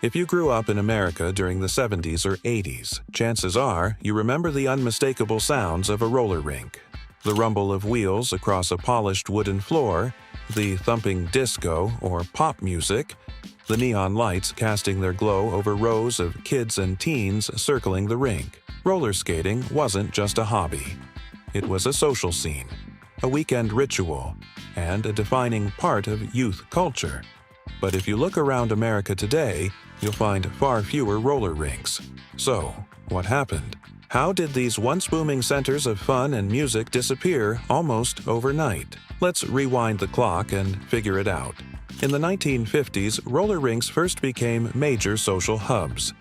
If you grew up in America during the 70s or 80s, chances are you remember the unmistakable sounds of a roller rink. The rumble of wheels across a polished wooden floor, the thumping disco or pop music, the neon lights casting their glow over rows of kids and teens circling the rink. Roller skating wasn't just a hobby. It was a social scene, a weekend ritual, and a defining part of youth culture. But if you look around America today, you'll find far fewer roller rinks. So, what happened? How did these once booming centers of fun and music disappear almost overnight? Let's rewind the clock and figure it out. In the 1950s, roller rinks first became major social hubs.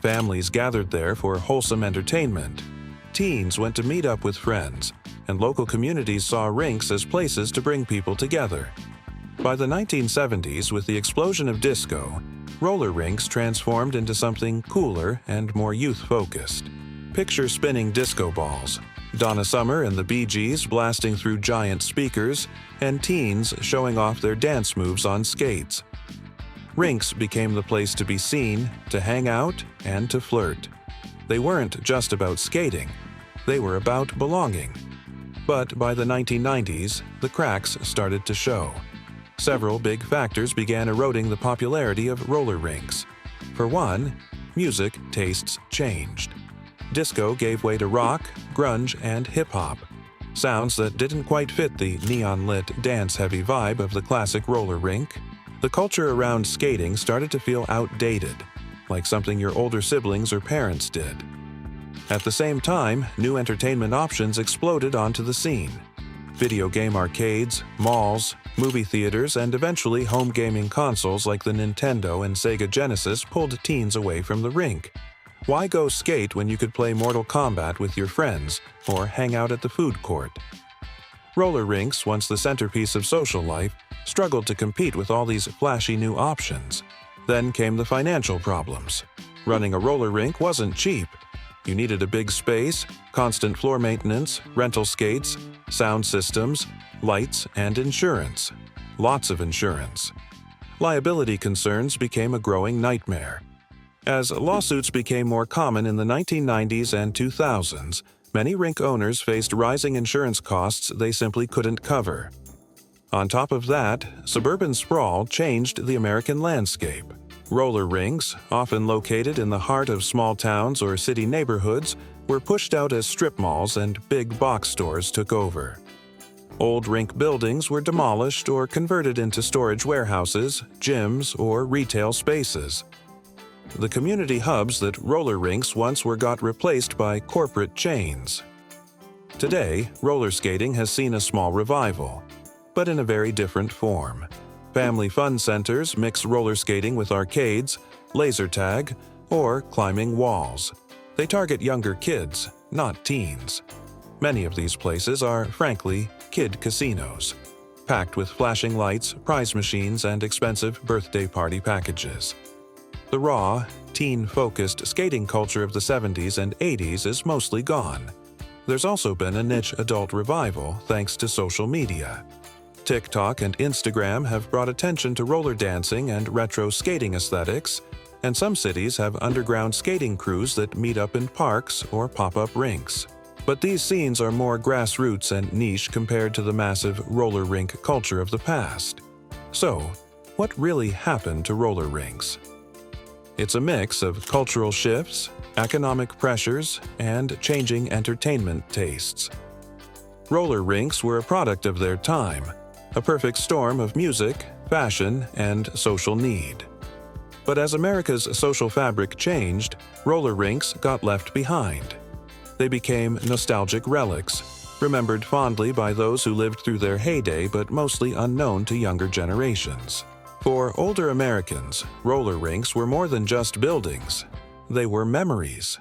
Families gathered there for wholesome entertainment. Teens went to meet up with friends, and local communities saw rinks as places to bring people together. By the 1970s, with the explosion of disco, roller rinks transformed into something cooler and more youth-focused. Picture spinning disco balls, Donna Summer and the Bee Gees blasting through giant speakers, and teens showing off their dance moves on skates. Rinks became the place to be seen, to hang out, and to flirt. They weren't just about skating, they were about belonging. But by the 1990s, the cracks started to show. Several big factors began eroding the popularity of roller rinks. For one, music tastes changed. Disco gave way to rock, grunge, and hip-hop, sounds that didn't quite fit the neon-lit, dance-heavy vibe of the classic roller rink. The culture around skating started to feel outdated, like something your older siblings or parents did. At the same time, new entertainment options exploded onto the scene. Video game arcades, malls, movie theaters, and eventually home gaming consoles like the Nintendo and Sega Genesis pulled teens away from the rink. Why go skate when you could play Mortal Kombat with your friends or hang out at the food court? Roller rinks, once the centerpiece of social life, struggled to compete with all these flashy new options. Then came the financial problems. Running a roller rink wasn't cheap. You needed a big space, constant floor maintenance, rental skates, sound systems, lights, and insurance. Lots of insurance. Liability concerns became a growing nightmare. As lawsuits became more common in the 1990s and 2000s, many rink owners faced rising insurance costs they simply couldn't cover. On top of that, suburban sprawl changed the American landscape. Roller rinks, often located in the heart of small towns or city neighborhoods, were pushed out as strip malls and big box stores took over. Old rink buildings were demolished or converted into storage warehouses, gyms, or retail spaces. The community hubs that roller rinks once were got replaced by corporate chains. Today, roller skating has seen a small revival, but in a very different form. Family fun centers mix roller skating with arcades, laser tag, or climbing walls. They target younger kids, not teens. Many of these places are, frankly, kid casinos, packed with flashing lights, prize machines, and expensive birthday party packages. The raw, teen-focused skating culture of the 70s and 80s is mostly gone. There's also been a niche adult revival thanks to social media. TikTok and Instagram have brought attention to roller dancing and retro skating aesthetics, and some cities have underground skating crews that meet up in parks or pop-up rinks. But these scenes are more grassroots and niche compared to the massive roller rink culture of the past. So, what really happened to roller rinks? It's a mix of cultural shifts, economic pressures, and changing entertainment tastes. Roller rinks were a product of their time, a perfect storm of music, fashion, and social need. But as America's social fabric changed, roller rinks got left behind. They became nostalgic relics, remembered fondly by those who lived through their heyday but mostly unknown to younger generations. For older Americans, roller rinks were more than just buildings. They were memories.